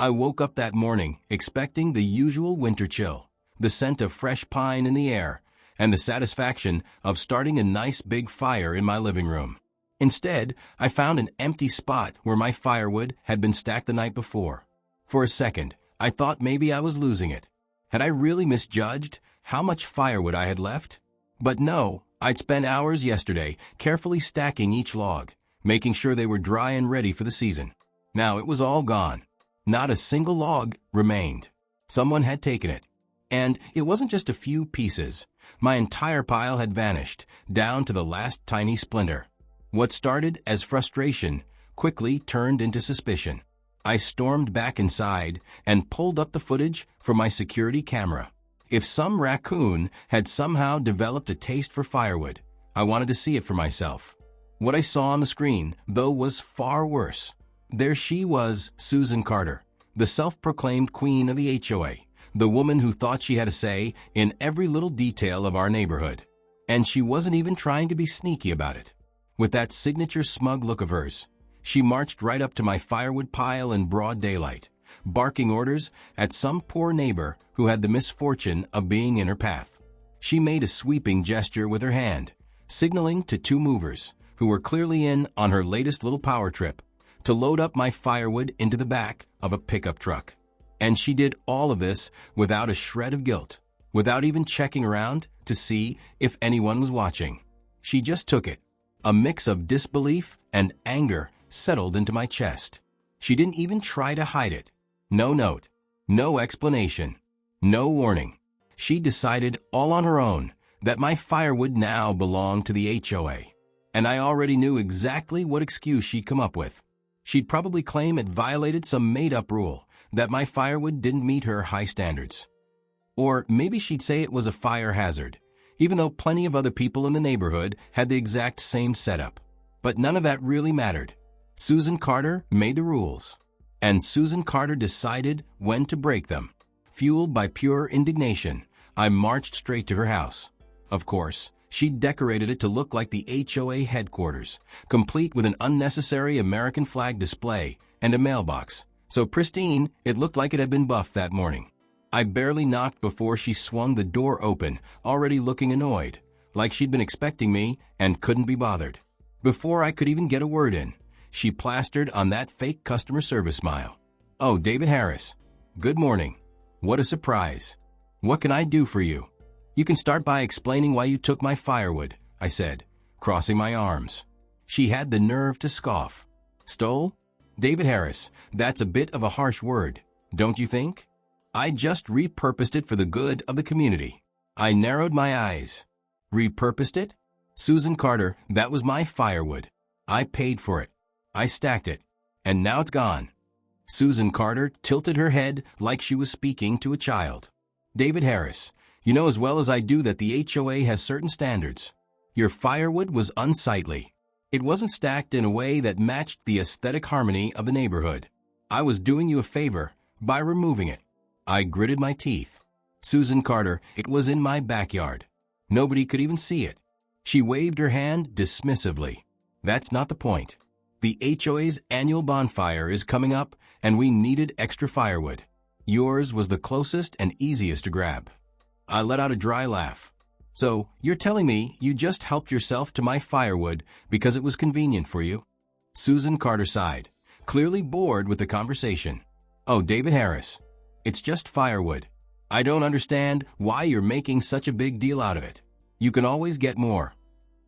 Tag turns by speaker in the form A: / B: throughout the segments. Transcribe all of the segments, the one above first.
A: I woke up that morning expecting the usual winter chill, the scent of fresh pine in the air, and the satisfaction of starting a nice big fire in my living room. Instead, I found an empty spot where my firewood had been stacked the night before. For a second, I thought maybe I was losing it. Had I really misjudged how much firewood I had left? But no, I'd spent hours yesterday carefully stacking each log, making sure they were dry and ready for the season. Now it was all gone. Not a single log remained. Someone had taken it. And it wasn't just a few pieces. My entire pile had vanished, down to the last tiny splinter. What started as frustration quickly turned into suspicion. I stormed back inside and pulled up the footage from my security camera. If some raccoon had somehow developed a taste for firewood, I wanted to see it for myself. What I saw on the screen, though, was far worse. There she was, Susan Carter, the self-proclaimed queen of the HOA, the woman who thought she had a say in every little detail of our neighborhood. And she wasn't even trying to be sneaky about it. With that signature smug look of hers, she marched right up to my firewood pile in broad daylight, barking orders at some poor neighbor who had the misfortune of being in her path. She made a sweeping gesture with her hand, signaling to two movers, who were clearly in on her latest little power trip, to load up my firewood into the back of a pickup truck. And she did all of this without a shred of guilt, without even checking around to see if anyone was watching. She just took it. A mix of disbelief and anger settled into my chest. She didn't even try to hide it. No note, no explanation, no warning. She decided all on her own that my firewood now belonged to the HOA. And I already knew exactly what excuse she'd come up with. She'd probably claim it violated some made-up rule, that my firewood didn't meet her high standards. Or maybe she'd say it was a fire hazard, even though plenty of other people in the neighborhood had the exact same setup. But none of that really mattered. Susan Carter made the rules, and Susan Carter decided when to break them. Fueled by pure indignation, I marched straight to her house. Of course, she'd decorated it to look like the HOA headquarters, complete with an unnecessary American flag display and a mailbox. So pristine, it looked like it had been buffed that morning. I barely knocked before she swung the door open, already looking annoyed, like she'd been expecting me and couldn't be bothered. Before I could even get a word in, she plastered on that fake customer service smile. "Oh, David Harris. Good morning. What a surprise. What can I do for you?" "You can start by explaining why you took my firewood," I said, crossing my arms. She had the nerve to scoff. "Stole? David Harris, that's a bit of a harsh word, don't you think? I just repurposed it for the good of the community." I narrowed my eyes. "Repurposed it? Susan Carter, that was my firewood. I paid for it. I stacked it. And now it's gone." Susan Carter tilted her head like she was speaking to a child. "David Harris, you know as well as I do that the HOA has certain standards. Your firewood was unsightly. It wasn't stacked in a way that matched the aesthetic harmony of the neighborhood. I was doing you a favor by removing it." I gritted my teeth. "Susan Carter, it was in my backyard. Nobody could even see it." She waved her hand dismissively. "That's not the point. The HOA's annual bonfire is coming up, and we needed extra firewood. Yours was the closest and easiest to grab." I let out a dry laugh. "So, you're telling me you just helped yourself to my firewood because it was convenient for you?" Susan Carter sighed, clearly bored with the conversation. "Oh, David Harris, it's just firewood. I don't understand why you're making such a big deal out of it. You can always get more."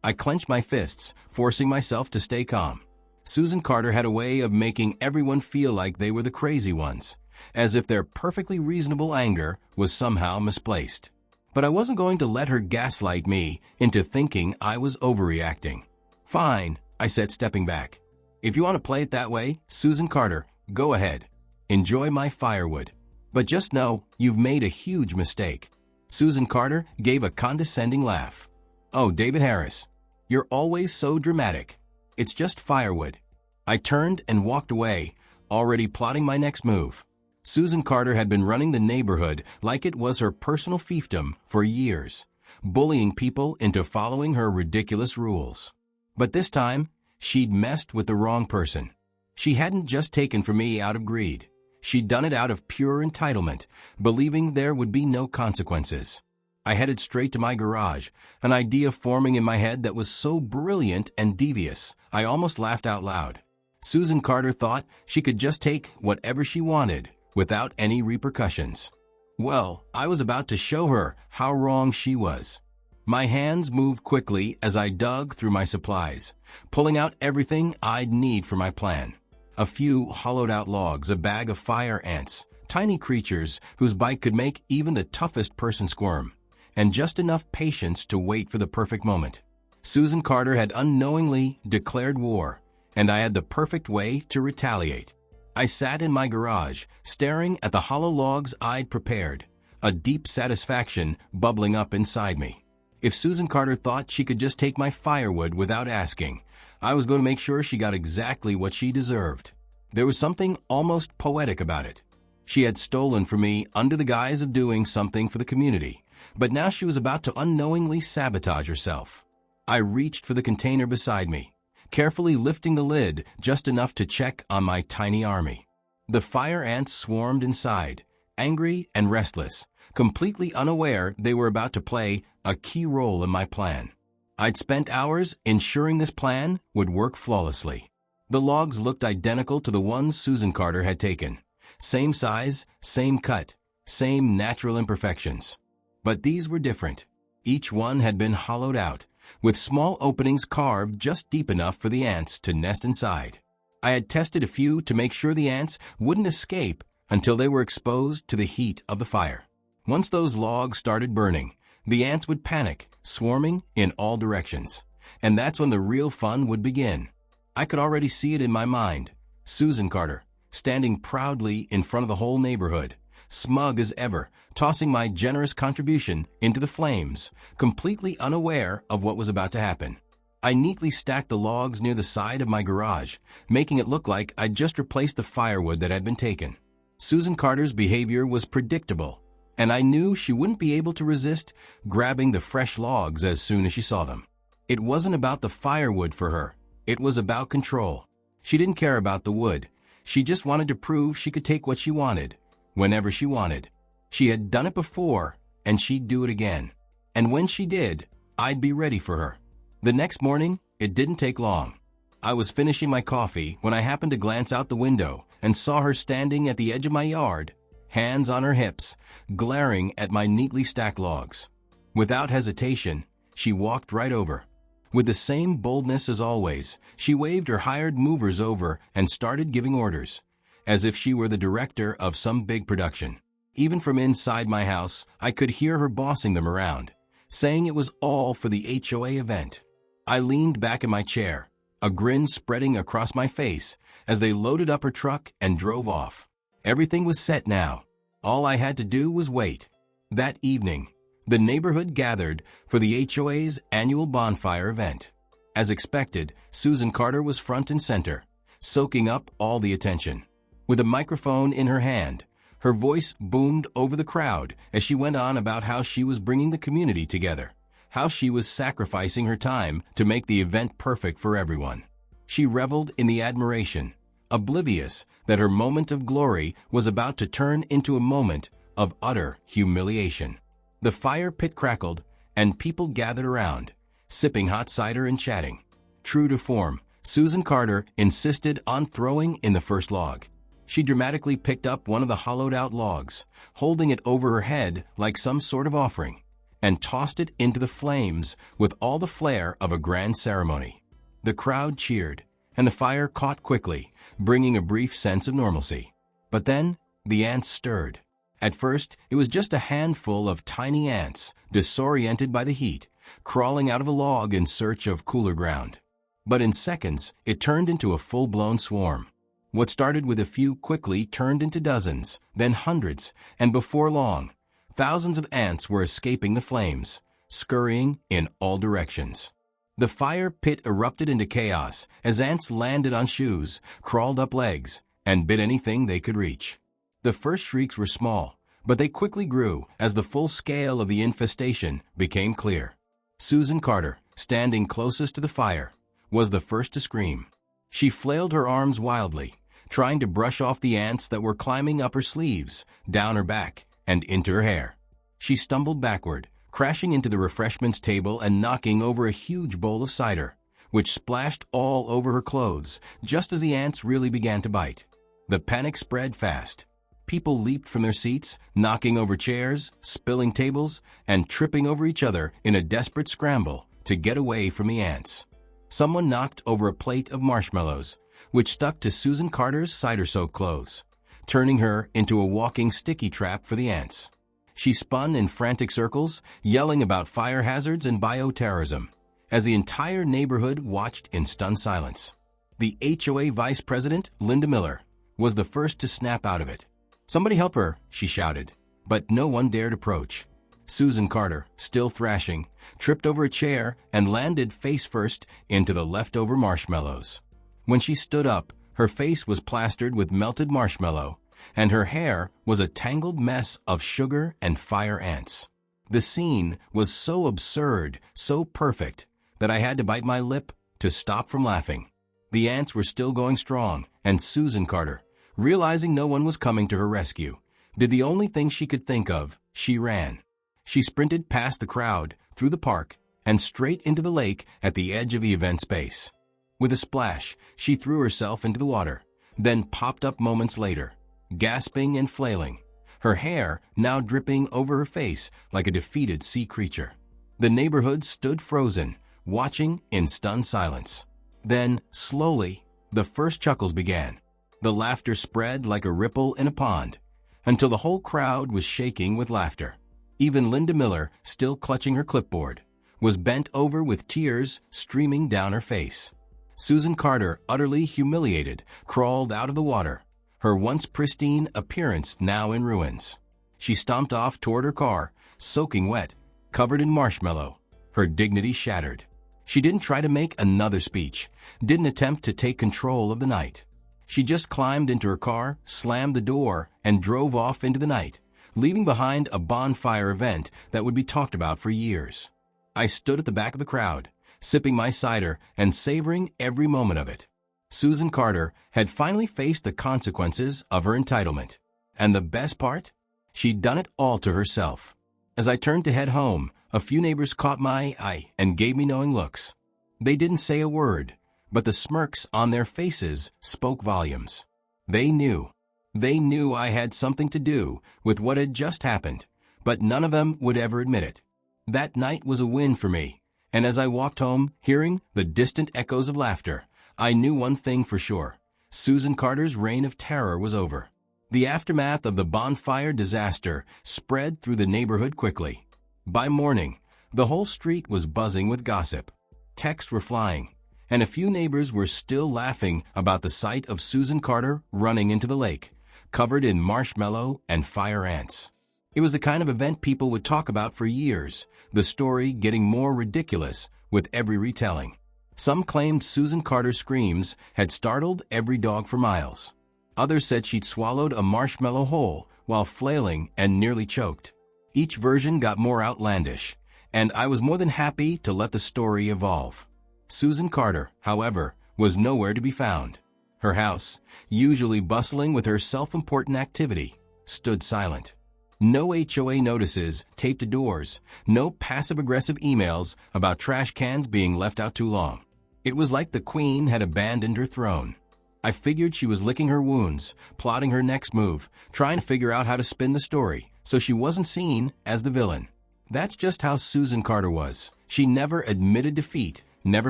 A: I clenched my fists, forcing myself to stay calm. Susan Carter had a way of making everyone feel like they were the crazy ones, as if their perfectly reasonable anger was somehow misplaced. But I wasn't going to let her gaslight me into thinking I was overreacting. "Fine," I said, stepping back. "If you want to play it that way, Susan Carter, go ahead. Enjoy my firewood. But just know you've made a huge mistake." Susan Carter gave a condescending laugh. "Oh, David Harris, you're always so dramatic. It's just firewood." I turned and walked away, already plotting my next move. Susan Carter had been running the neighborhood like it was her personal fiefdom for years, bullying people into following her ridiculous rules. But this time, she'd messed with the wrong person. She hadn't just taken from me out of greed. She'd done it out of pure entitlement, believing there would be no consequences. I headed straight to my garage, an idea forming in my head that was so brilliant and devious, I almost laughed out loud. Susan Carter thought she could just take whatever she wanted, without any repercussions. Well, I was about to show her how wrong she was. My hands moved quickly as I dug through my supplies, pulling out everything I'd need for my plan. A few hollowed-out logs, a bag of fire ants, tiny creatures whose bite could make even the toughest person squirm, and just enough patience to wait for the perfect moment. Susan Carter had unknowingly declared war, and I had the perfect way to retaliate. I sat in my garage, staring at the hollow logs I'd prepared, a deep satisfaction bubbling up inside me. If Susan Carter thought she could just take my firewood without asking, I was going to make sure she got exactly what she deserved. There was something almost poetic about it. She had stolen from me under the guise of doing something for the community, but now she was about to unknowingly sabotage herself. I reached for the container beside me, carefully lifting the lid just enough to check on my tiny army. The fire ants swarmed inside, angry and restless, completely unaware they were about to play a key role in my plan. I'd spent hours ensuring this plan would work flawlessly. The logs looked identical to the ones Susan Carter had taken. Same size, same cut, same natural imperfections. But these were different. Each one had been hollowed out, with small openings carved just deep enough for the ants to nest inside. I had tested a few to make sure the ants wouldn't escape until they were exposed to the heat of the fire. Once those logs started burning, the ants would panic, swarming in all directions. And that's when the real fun would begin. I could already see it in my mind. Susan Carter, standing proudly in front of the whole neighborhood, smug as ever, tossing my generous contribution into the flames, completely unaware of what was about to happen. I neatly stacked the logs near the side of my garage, making it look like I'd just replaced the firewood that had been taken. Susan Carter's behavior was predictable, and I knew she wouldn't be able to resist grabbing the fresh logs as soon as she saw them. It wasn't about the firewood for her. It was about control. She didn't care about the wood. She just wanted to prove she could take what she wanted, whenever she wanted. She had done it before, and she'd do it again. And when she did, I'd be ready for her. The next morning, it didn't take long. I was finishing my coffee when I happened to glance out the window and saw her standing at the edge of my yard, hands on her hips, glaring at my neatly stacked logs. Without hesitation, she walked right over. With the same boldness as always, she waved her hired movers over and started giving orders, as if she were the director of some big production. Even from inside my house, I could hear her bossing them around, saying it was all for the HOA event. I leaned back in my chair, a grin spreading across my face as they loaded up her truck and drove off. Everything was set now. All I had to do was wait. That evening, the neighborhood gathered for the HOA's annual bonfire event. As expected, Susan Carter was front and center, soaking up all the attention. With a microphone in her hand, her voice boomed over the crowd as she went on about how she was bringing the community together, how she was sacrificing her time to make the event perfect for everyone. She reveled in the admiration, oblivious that her moment of glory was about to turn into a moment of utter humiliation. The fire pit crackled, and people gathered around, sipping hot cider and chatting. True to form, Susan Carter insisted on throwing in the first log. She dramatically picked up one of the hollowed-out logs, holding it over her head like some sort of offering, and tossed it into the flames with all the flair of a grand ceremony. The crowd cheered, and the fire caught quickly, bringing a brief sense of normalcy. But then, the ants stirred. At first, it was just a handful of tiny ants, disoriented by the heat, crawling out of a log in search of cooler ground. But in seconds, it turned into a full-blown swarm. What started with a few quickly turned into dozens, then hundreds, and before long, thousands of ants were escaping the flames, scurrying in all directions. The fire pit erupted into chaos as ants landed on shoes, crawled up legs, and bit anything they could reach. The first shrieks were small, but they quickly grew as the full scale of the infestation became clear. Susan Carter, standing closest to the fire, was the first to scream. She flailed her arms wildly, trying to brush off the ants that were climbing up her sleeves, down her back, and into her hair. She stumbled backward, crashing into the refreshments table and knocking over a huge bowl of cider, which splashed all over her clothes just as the ants really began to bite. The panic spread fast. People leaped from their seats, knocking over chairs, spilling tables, and tripping over each other in a desperate scramble to get away from the ants. Someone knocked over a plate of marshmallows, which stuck to Susan Carter's cider-soaked clothes, turning her into a walking sticky trap for the ants. She spun in frantic circles, yelling about fire hazards and bioterrorism, as the entire neighborhood watched in stunned silence. The HOA vice president, Linda Miller, was the first to snap out of it. "Somebody help her," she shouted, but no one dared approach. Susan Carter, still thrashing, tripped over a chair and landed face first into the leftover marshmallows. When she stood up, her face was plastered with melted marshmallow, and her hair was a tangled mess of sugar and fire ants. The scene was so absurd, so perfect, that I had to bite my lip to stop from laughing. The ants were still going strong, and Susan Carter, realizing no one was coming to her rescue, did the only thing she could think of: she ran. She sprinted past the crowd, through the park, and straight into the lake at the edge of the event space. With a splash, she threw herself into the water, then popped up moments later, gasping and flailing, her hair now dripping over her face like a defeated sea creature. The neighborhood stood frozen, watching in stunned silence. Then, slowly, the first chuckles began. The laughter spread like a ripple in a pond, until the whole crowd was shaking with laughter. Even Linda Miller, still clutching her clipboard, was bent over with tears streaming down her face. Susan Carter, utterly humiliated, crawled out of the water, her once pristine appearance now in ruins. She stomped off toward her car, soaking wet, covered in marshmallow, her dignity shattered. She didn't try to make another speech, didn't attempt to take control of the night. She just climbed into her car, slammed the door, and drove off into the night, leaving behind a bonfire event that would be talked about for years. I stood at the back of the crowd, sipping my cider and savoring every moment of it. Susan Carter had finally faced the consequences of her entitlement. And the best part? She'd done it all to herself. As I turned to head home, a few neighbors caught my eye and gave me knowing looks. They didn't say a word, but the smirks on their faces spoke volumes. They knew I had something to do with what had just happened, but none of them would ever admit it. That night was a win for me, and as I walked home, hearing the distant echoes of laughter, I knew one thing for sure: Susan Carter's reign of terror was over. The aftermath of the bonfire disaster spread through the neighborhood quickly. By morning, the whole street was buzzing with gossip. Texts were flying, and a few neighbors were still laughing about the sight of Susan Carter running into the lake, covered in marshmallow and fire ants. It was the kind of event people would talk about for years, the story getting more ridiculous with every retelling. Some claimed Susan Carter's screams had startled every dog for miles. Others said she'd swallowed a marshmallow whole while flailing and nearly choked. Each version got more outlandish, and I was more than happy to let the story evolve. Susan Carter, however, was nowhere to be found. Her house, usually bustling with her self-important activity, stood silent. No HOA notices taped to doors, no passive-aggressive emails about trash cans being left out too long. It was like the queen had abandoned her throne. I figured she was licking her wounds, plotting her next move, trying to figure out how to spin the story so she wasn't seen as the villain. That's just how Susan Carter was. She never admitted defeat, never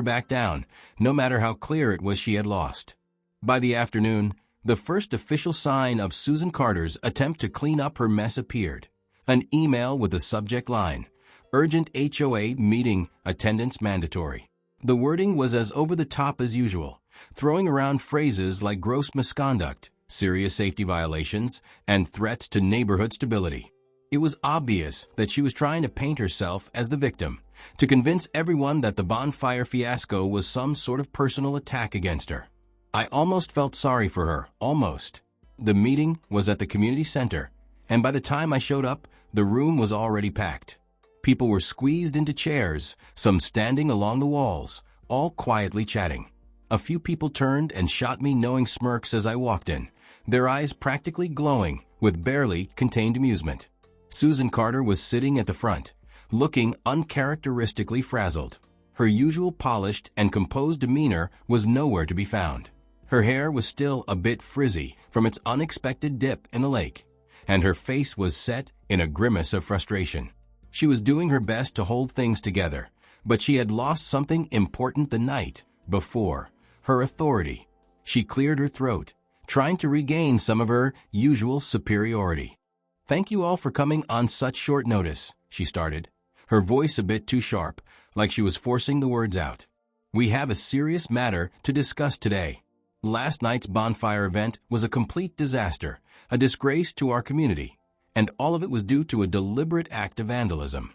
A: backed down, no matter how clear it was she had lost. By the afternoon, the first official sign of Susan Carter's attempt to clean up her mess appeared. An email with the subject line, "Urgent HOA meeting, attendance mandatory." The wording was as over the top as usual, throwing around phrases like gross misconduct, serious safety violations, and threats to neighborhood stability. It was obvious that she was trying to paint herself as the victim, to convince everyone that the bonfire fiasco was some sort of personal attack against her. I almost felt sorry for her, almost. The meeting was at the community center, and by the time I showed up, the room was already packed. People were squeezed into chairs, some standing along the walls, all quietly chatting. A few people turned and shot me knowing smirks as I walked in, their eyes practically glowing with barely contained amusement. Susan Carter was sitting at the front, looking uncharacteristically frazzled. Her usual polished and composed demeanor was nowhere to be found. Her hair was still a bit frizzy from its unexpected dip in the lake, and her face was set in a grimace of frustration. She was doing her best to hold things together, but she had lost something important the night before: her authority. She cleared her throat, trying to regain some of her usual superiority. "Thank you all for coming on such short notice," she started, her voice a bit too sharp, like she was forcing the words out. "We have a serious matter to discuss today. Last night's bonfire event was a complete disaster, a disgrace to our community, and all of it was due to a deliberate act of vandalism."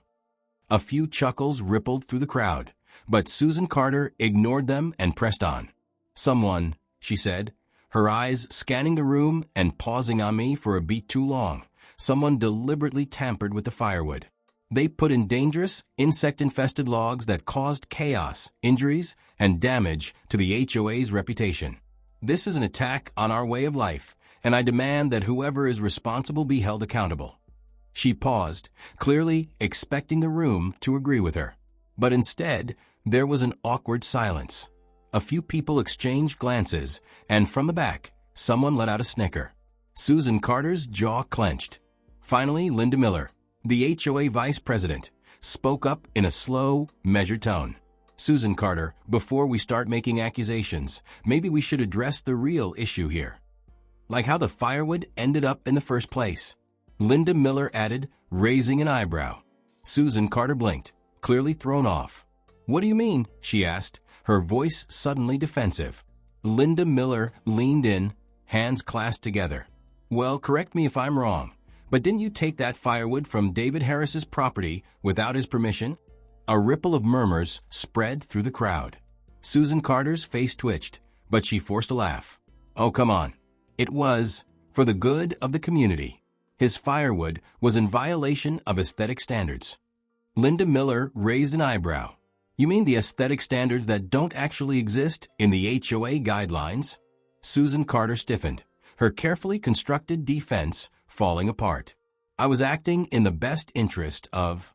A: A few chuckles rippled through the crowd, but Susan Carter ignored them and pressed on. "Someone," she said, her eyes scanning the room and pausing on me for a beat too long, "someone deliberately tampered with the firewood. They put in dangerous, insect-infested logs that caused chaos, injuries, and damage to the HOA's reputation. This is an attack on our way of life, and I demand that whoever is responsible be held accountable." She paused, clearly expecting the room to agree with her. But instead, there was an awkward silence. A few people exchanged glances, and from the back, someone let out a snicker. Susan Carter's jaw clenched. Finally, Linda Miller, the HOA vice president, spoke up in a slow, measured tone. "Susan Carter, before we start making accusations, maybe we should address the real issue here. Like how the firewood ended up in the first place." Linda Miller added, raising an eyebrow. Susan Carter blinked, clearly thrown off. "What do you mean?" she asked, her voice suddenly defensive. Linda Miller leaned in, hands clasped together. "Well, correct me if I'm wrong, but didn't you take that firewood from David Harris's property without his permission?" A ripple of murmurs spread through the crowd. Susan Carter's face twitched, but she forced a laugh. "Oh, come on. It was for the good of the community. His firewood was in violation of aesthetic standards." Linda Miller raised an eyebrow. "You mean the aesthetic standards that don't actually exist in the HOA guidelines?" Susan Carter stiffened, her carefully constructed defense falling apart. "I was acting in the best interest of—"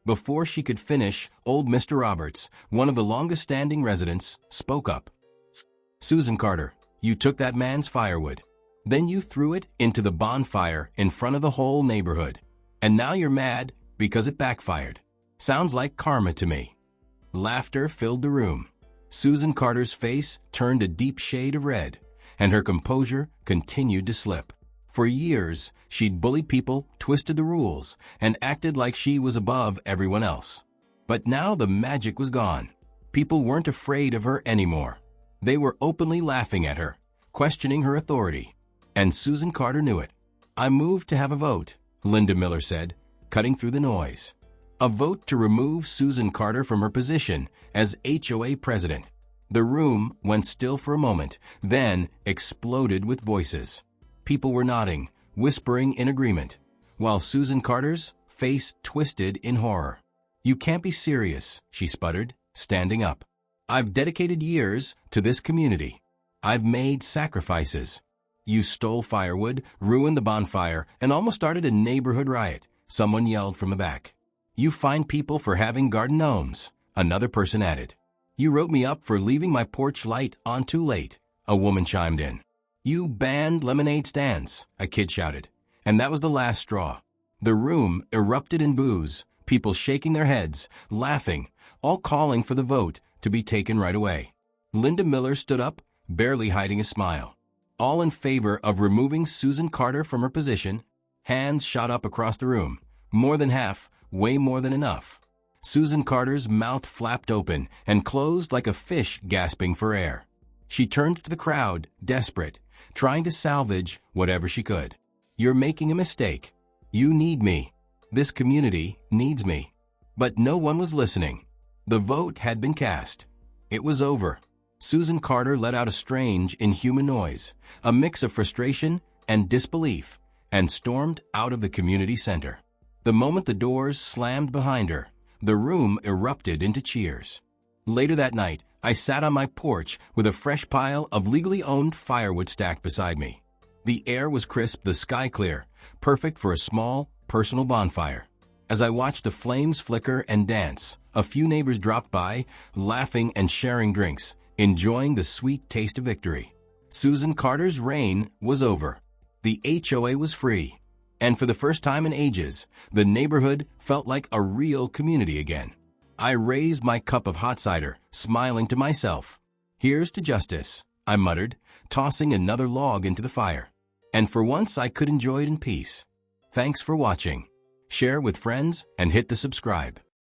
A: Before she could finish, old Mr. Roberts, one of the longest-standing residents, spoke up. "Susan Carter, you took that man's firewood. Then you threw it into the bonfire in front of the whole neighborhood. And now you're mad because it backfired. Sounds like karma to me." Laughter filled the room. Susan Carter's face turned a deep shade of red, and her composure continued to slip. For years, she'd bullied people, twisted the rules, and acted like she was above everyone else. But now the magic was gone. People weren't afraid of her anymore. They were openly laughing at her, questioning her authority. And Susan Carter knew it. "I moved to have a vote," Linda Miller said, cutting through the noise. A vote to remove Susan Carter from her position as HOA president. The room went still for a moment, then exploded with voices. People were nodding, whispering in agreement, while Susan Carter's face twisted in horror. "You can't be serious," she sputtered, standing up. "I've dedicated years to this community. I've made sacrifices. You stole firewood, ruined the bonfire, and almost started a neighborhood riot," someone yelled from the back. "You fined people for having garden gnomes," another person added. "You wrote me up for leaving my porch light on too late," a woman chimed in. "You banned lemonade stands," a kid shouted, and that was the last straw. The room erupted in boos, people shaking their heads, laughing, all calling for the vote to be taken right away. Linda Miller stood up, barely hiding a smile. "All in favor of removing Susan Carter from her position?" Hands shot up across the room. More than half, way more than enough. Susan Carter's mouth flapped open and closed like a fish gasping for air. She turned to the crowd, desperate, trying to salvage whatever she could. "You're making a mistake. You need me. This community needs me." But no one was listening. The vote had been cast. It was over. Susan Carter let out a strange, inhuman noise, a mix of frustration and disbelief, and stormed out of the community center. The moment the doors slammed behind her, the room erupted into cheers. Later that night, I sat on my porch with a fresh pile of legally owned firewood stacked beside me. The air was crisp, the sky clear, perfect for a small, personal bonfire. As I watched the flames flicker and dance, a few neighbors dropped by, laughing and sharing drinks, enjoying the sweet taste of victory. Susan Carter's reign was over. The HOA was free. And for the first time in ages, the neighborhood felt like a real community again. I raised my cup of hot cider, smiling to myself. "Here's to justice," I muttered, tossing another log into the fire. And for once I could enjoy it in peace. Thanks for watching. Share with friends and hit the subscribe.